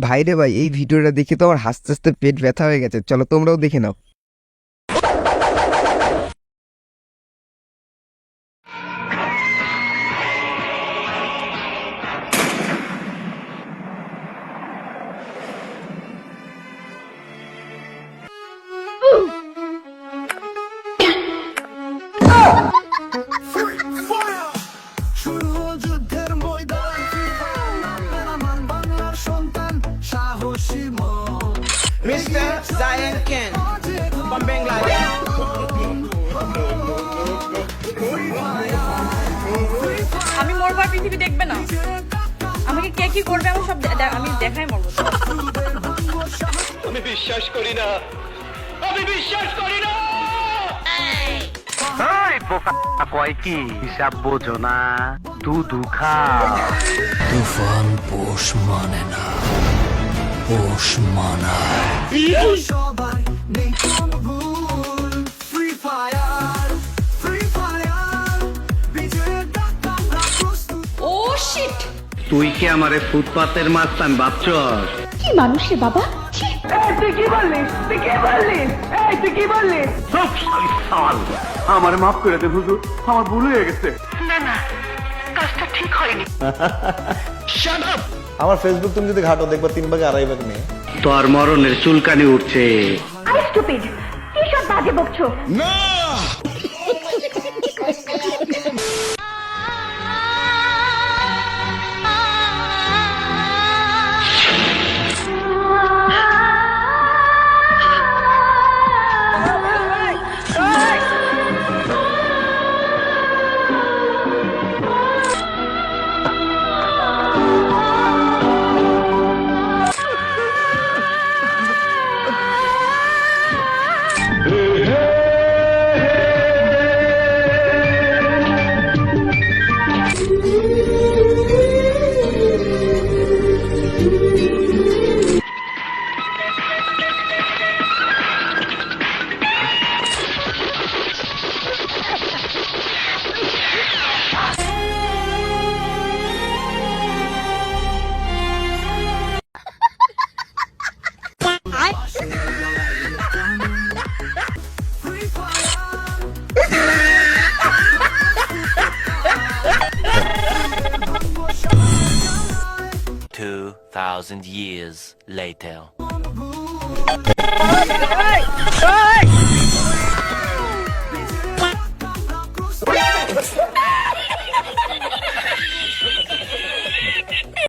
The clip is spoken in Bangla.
ভাই রে ভাই, এই ভিডিওটা দেখে তো আমার হাসতে হাসতে পেট ব্যথা হয়ে গেছে। চলো তোমরাও দেখে নাও। Mr. Zion Ken from Bangladesh. আমি মরবার পৃথিবী দেখবে না। আমাকে কে কি করবে আমি সব আমি দেখাই মরবো। আমি বিশ্বাস করি না, আমি বিশ্বাস করি না। কয় কি হিসাব বোঝো না, দুধু খাও। তুফান পোষ মানে না, পোষ মানায়। ও শিট, তুই কি আমারে ফুটপাতের মাস্তান ভাবছস? কি মানুষ রে বাবা। আমার মাফ করে দে হুজুর, আমার ভুল হয়ে গেছে। আমার ফেসবুক তুমি যদি ঘাটো দেখবা 3 ভাগে 2.5 ভাগ নেই। তোর মরণের চুলকানি উঠছে। আরে স্টুপিড, কি সব বাজে বকছো? $2,000 years later.